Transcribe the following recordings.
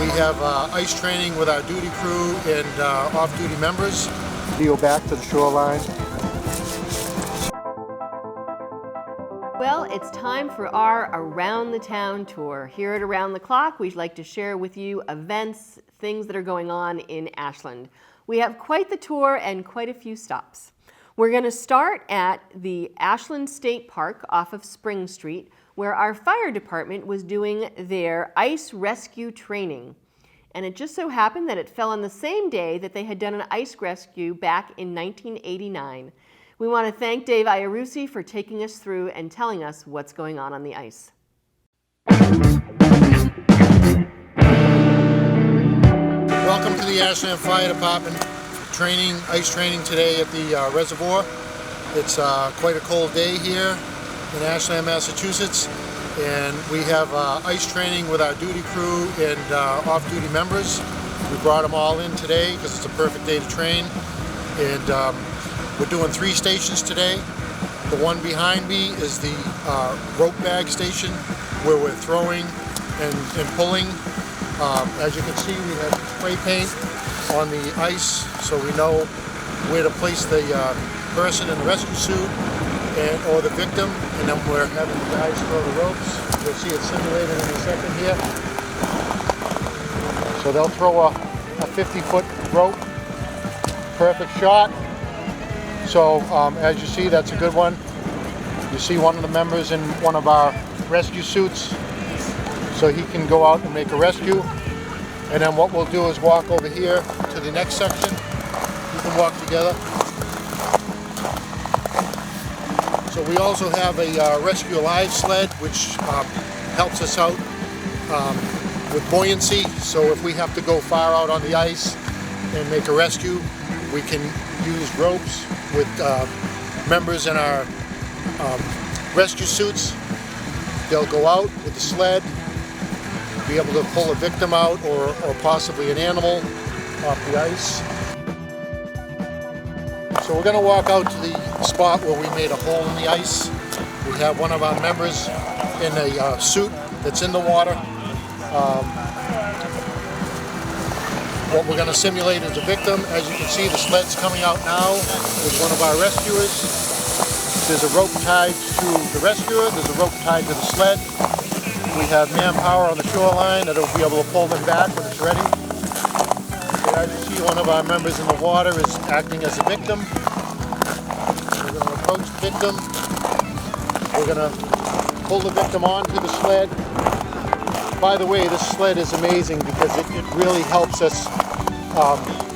we have ice training with our duty crew and off-duty members. Video back to the shoreline. Well, it's time for our Around the Town tour. Here at Around the Clock, we'd like to share with you events, things that are going on in Ashland. We have quite the tour and quite a few stops. We're going to start at the Ashland State Park off of Spring Street, where our fire department was doing their ice rescue training. And it just so happened that it fell on the same day that they had done an ice rescue back in 1989. We want to thank Dave Iarussi for taking us through and telling us what's going on the ice. Welcome to the Ashland Fire Department training, ice training today at the reservoir. It's quite a cold day here in Ashland, Massachusetts, and we have ice training with our duty crew and off-duty members. We brought them all in today because it's a perfect day to train, and we're doing 3 stations today. The one behind me is the rope bag station where we're throwing and pulling. As you can see, we have spray paint on the ice so we know where to place the person in the rescue suit or the victim, and then we're having the guys throw the ropes. You'll see it simulated in a second here. So they'll throw a 50-foot rope, perfect shot. So as you see, that's a good one. You see one of the members in one of our rescue suits, so he can go out and make a rescue. And then what we'll do is walk over here to the next section. We can walk together. So we also have a Rescue Alive sled, which helps us out with buoyancy. So if we have to go far out on the ice and make a rescue, we can use ropes with members in our rescue suits. They'll go out with the sled, be able to pull a victim out or possibly an animal off the ice. So we're going to walk out to the spot where we made a hole in the ice. We have one of our members in a suit that's in the water. What we're going to simulate is a victim. As you can see, the sled's coming out now with one of our rescuers. There's a rope tied to the rescuer, there's a rope tied to the sled. We have manpower on the shoreline that'll be able to pull them back when it's ready. So as you see, one of our members in the water is acting as a victim. We're going to approach the victim. We're going to pull the victim onto the sled. By the way, this sled is amazing because it really helps us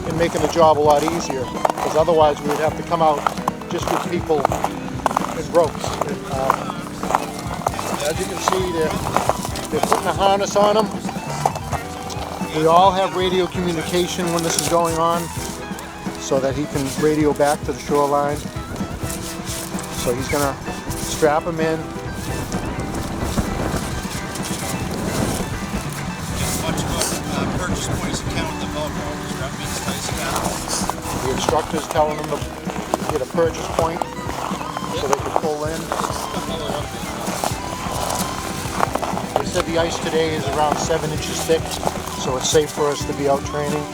in making the job a lot easier, because otherwise we would have to come out just with people and ropes. And, as you can see, they're putting a harness on them. We all have radio communication when this is going on, so that he can radio back to the shoreline. So he's going to strap him in. The instructor's telling them to get a purchase point so they can pull in. They said the ice today is around 7 inches thick, so it's safe for us to be out training.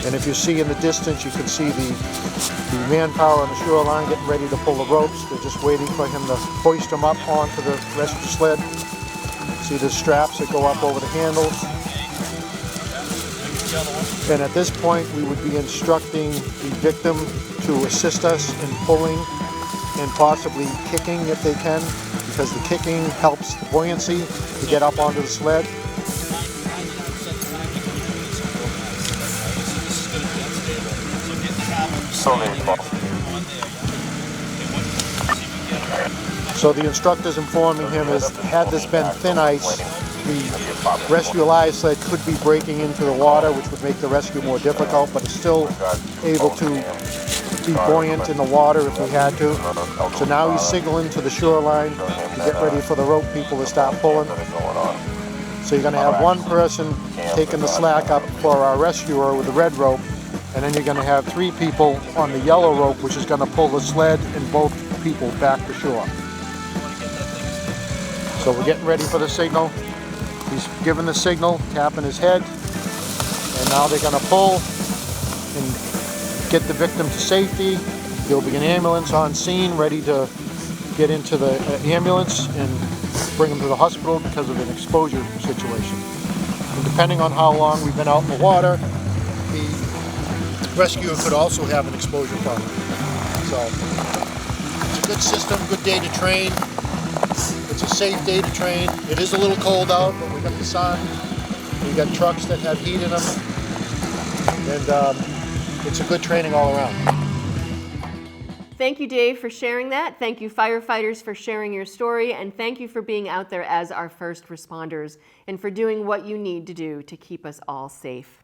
And if you see in the distance, you can see the manpower on the shoreline getting ready to pull the ropes. They're just waiting for him to hoist them up onto the rescue sled. See the straps that go up over the handles. And at this point, we would be instructing the victim to assist us in pulling and possibly kicking if they can, because the kicking helps the buoyancy to get up onto the sled. So the instructor's informing him is, had this been thin ice, the Rescue Alive sled could be breaking into the water, which would make the rescue more difficult, but it's still able to be buoyant in the water if we had to. So now he's signaling to the shoreline to get ready for the rope people to start pulling. So you're going to have one person taking the slack up for our rescuer with the red rope, and then you're going to have 3 people on the yellow rope, which is going to pull the sled and both people back to shore. So we're getting ready for the signal. He's giving the signal, tapping his head, and now they're going to pull and get the victim to safety. There'll be an ambulance on scene ready to get into the ambulance and bring him to the hospital because of an exposure situation. And depending on how long we've been out in the water, the rescuer could also have an exposure problem. So it's a good system, good day to train. It's a safe day to train. It is a little cold out, but we've got the sun. We've got trucks that have heat in them. And it's a good training all around. Thank you, Dave, for sharing that. Thank you, firefighters, for sharing your story. And thank you for being out there as our first responders and for doing what you need to do to keep us all safe.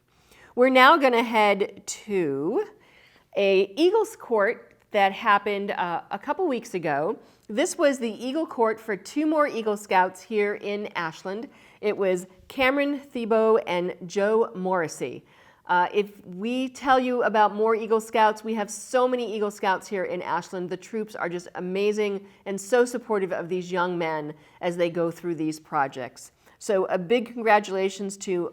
We're now going to head to a Eagles Court that happened a couple weeks ago. This was the Eagle Court for 2 more Eagle Scouts here in Ashland. It was Cameron Thibault and Joe Morrissey. If we tell you about more Eagle Scouts, we have so many Eagle Scouts here in Ashland. The troops are just amazing and so supportive of these young men as they go through these projects. So a big congratulations to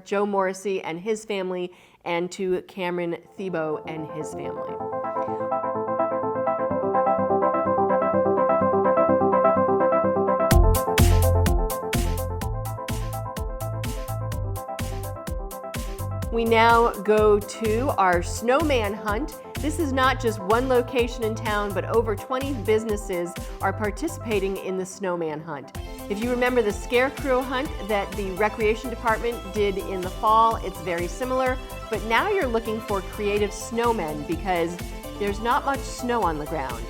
Joe Morrissey and his family, and to Cameron Thibault and his family. We now go to our snowman hunt. This is not just one location in town, but over 20 businesses are participating in the snowman hunt. If you remember the scarecrow hunt that the recreation department did in the fall, it's very similar, but now you're looking for creative snowmen because there's not much snow on the ground.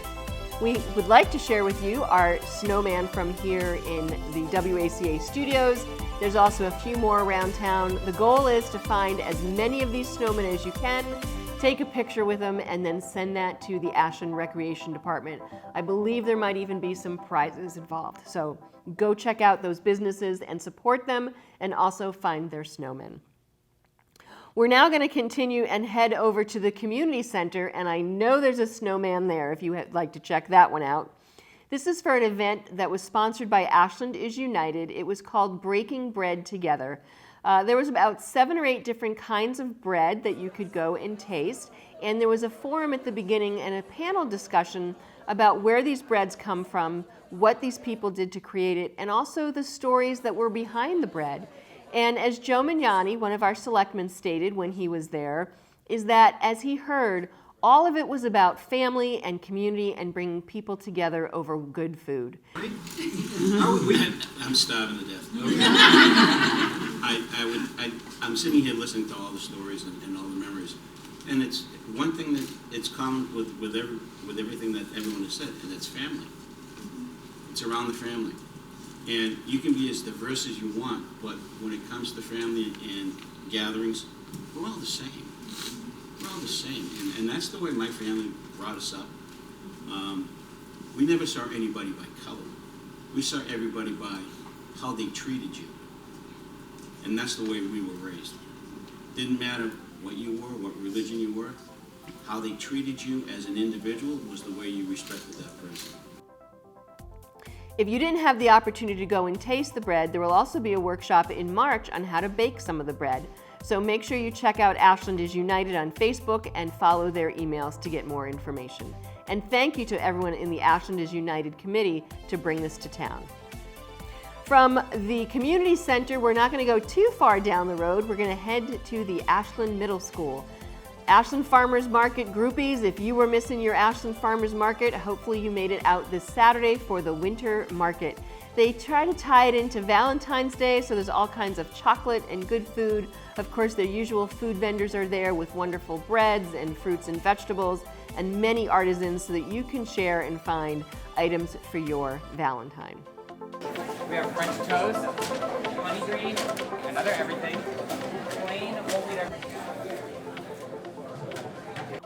We would like to share with you our snowman from here in the WACA studios. There's also a few more around town. The goal is to find as many of these snowmen as you can, take a picture with them, and then send that to the Ashland Recreation Department. I believe there might even be some prizes involved. So go check out those businesses and support them, and also find their snowmen. We're now going to continue and head over to the community center, and I know there's a snowman there if you would like to check that one out. This is for an event that was sponsored by Ashland is United. It was called Breaking Bread Together. There was about 7 or 8 different kinds of bread that you could go and taste, and there was a forum at the beginning and a panel discussion about where these breads come from, what these people did to create it, and also the stories that were behind the bread. And as Joe Mignani, one of our selectmen, stated when he was there, is that as he heard, all of it was about family and community and bringing people together over good food. I'm starving to death. I'm sitting here listening to all the stories and all the memories, and it's one thing that it's common with everything that everyone has said, and it's family. It's around the family, and you can be as diverse as you want, but when it comes to family and gatherings, we're all the same. We're all the same, and that's the way my family brought us up. We never saw anybody by color. We saw everybody by how they treated you. And that's the way we were raised. Didn't matter what you were, what religion you were, how they treated you as an individual was the way you respected that person. If you didn't have the opportunity to go and taste the bread, there will also be a workshop in March on how to bake some of the bread. So make sure you check out Ashland is United on Facebook and follow their emails to get more information. And thank you to everyone in the Ashland is United committee to bring this to town. From the community center, we're not going to go too far down the road. We're going to head to the Ashland Middle School. Ashland Farmers Market groupies, if you were missing your Ashland Farmers Market, hopefully you made it out this Saturday for the winter market. They try to tie it into Valentine's Day, so there's all kinds of chocolate and good food. Of course, their usual food vendors are there with wonderful breads and fruits and vegetables, and many artisans so that you can share and find items for your Valentine. We have French toast, honey green, another everything, plain whole wheat everything.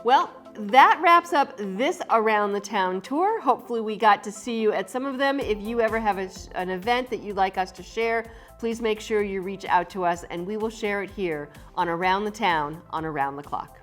Well, that wraps up this Around the Town tour. Hopefully we got to see you at some of them. If you ever have an event that you'd like us to share, please make sure you reach out to us and we will share it here on Around the Town on Around the Clock.